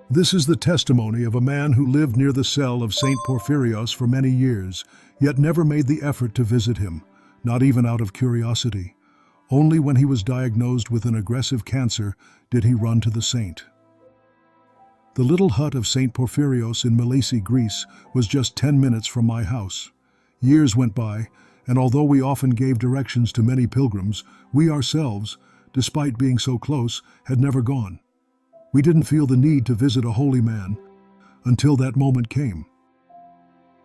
This is the testimony of a man who lived near the cell of Saint Phorphyrios for many years, yet never made the effort to visit him, not even out of curiosity. Only when he was diagnosed with an aggressive cancer did he run to the saint. The little hut of Saint Phorphyrios in Milesi, Greece, was just 10 minutes from my house. Years went by, and although we often gave directions to many pilgrims, we ourselves, despite being so close, had never gone. We didn't feel the need to visit a holy man until that moment came.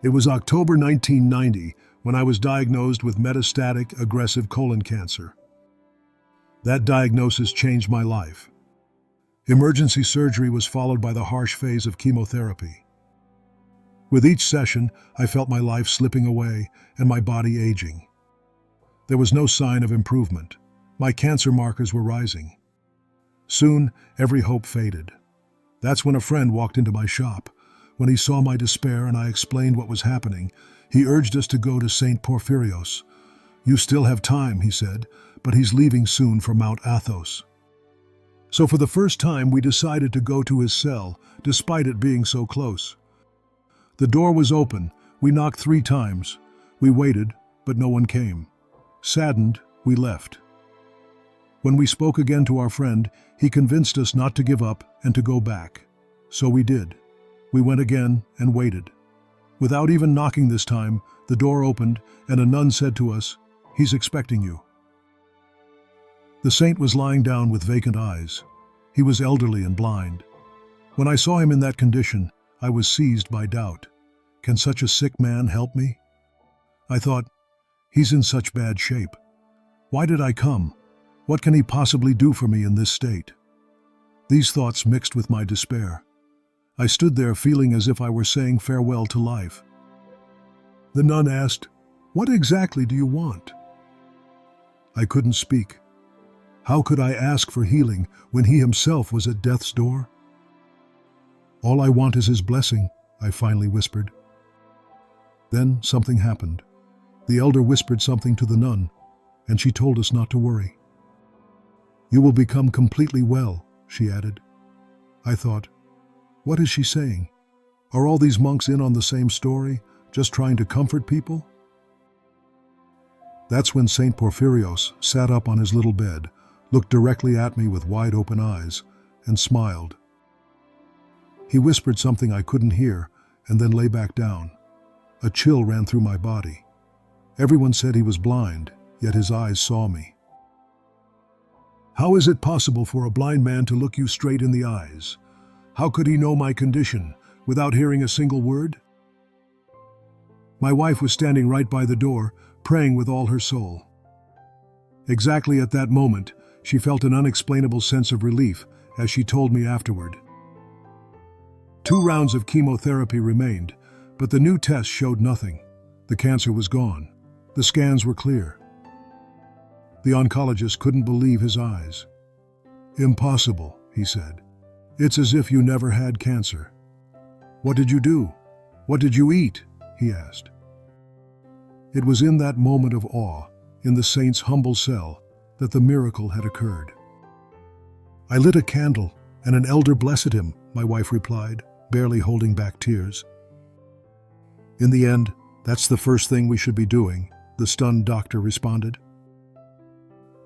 It was October 1990 when I was diagnosed with metastatic aggressive colon cancer. That diagnosis changed my life. Emergency surgery was followed by the harsh phase of chemotherapy. With each session, I felt my life slipping away and my body aging. There was no sign of improvement. My cancer markers were rising. Soon, every hope faded. That's when a friend walked into my shop. When he saw my despair and I explained what was happening, he urged us to go to Saint Phorphyrios. "You still have time," he said, "but he's leaving soon for Mount Athos." So for the first time, we decided to go to his cell, despite it being so close. The door was open. We knocked 3 times. We waited, but no one came. Saddened, we left. When we spoke again to our friend, he convinced us not to give up and to go back. So we did. We went again and waited. Without even knocking this time, the door opened and a nun said to us, "He's expecting you." The saint was lying down with vacant eyes. He was elderly and blind. When I saw him in that condition, I was seized by doubt. Can such a sick man help me? I thought, he's in such bad shape. Why did I come? What can he possibly do for me in this state? These thoughts mixed with my despair. I stood there feeling as if I were saying farewell to life. The nun asked, "What exactly do you want?" I couldn't speak. How could I ask for healing when he himself was at death's door? "All I want is his blessing," I finally whispered. Then something happened. The elder whispered something to the nun, and she told us not to worry. "You will become completely well," she added. I thought, what is she saying? Are all these monks in on the same story, just trying to comfort people? That's when Saint Phorphyrios sat up on his little bed, looked directly at me with wide open eyes, and smiled. He whispered something I couldn't hear, and then lay back down. A chill ran through my body. Everyone said he was blind, yet his eyes saw me. How is it possible for a blind man to look you straight in the eyes? How could he know my condition without hearing a single word? My wife was standing right by the door, praying with all her soul. Exactly at that moment, she felt an unexplainable sense of relief as she told me afterward. 2 rounds of chemotherapy remained, but the new test showed nothing. The cancer was gone. The scans were clear. The oncologist couldn't believe his eyes. "Impossible," he said. "It's as if you never had cancer." "What did you do? What did you eat?" he asked. It was in that moment of awe, in the saint's humble cell, that the miracle had occurred. "I lit a candle, and an elder blessed him," my wife replied, barely holding back tears. "In the end, that's the first thing we should be doing," the stunned doctor responded.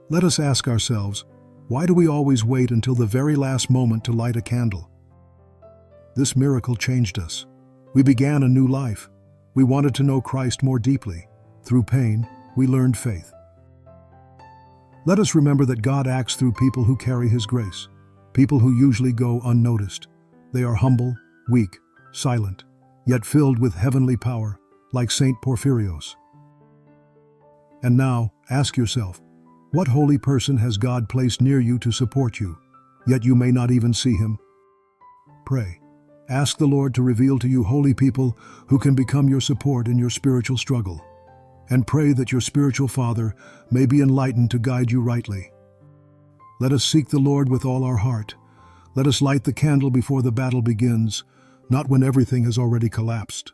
Let us ask ourselves, why do we always wait until the very last moment to light a candle? This miracle changed us. We began a new life. We wanted to know Christ more deeply. Through pain, we learned faith. Let us remember that God acts through people who carry His grace, people who usually go unnoticed. They are humble, weak, silent, yet filled with heavenly power, like Saint Porphyrios. And now, ask yourself, what holy person has God placed near you to support you, yet you may not even see him? Pray. Ask the Lord to reveal to you holy people who can become your support in your spiritual struggle. And pray that your spiritual father may be enlightened to guide you rightly. Let us seek the Lord with all our heart. Let us light the candle before the battle begins, not when everything has already collapsed.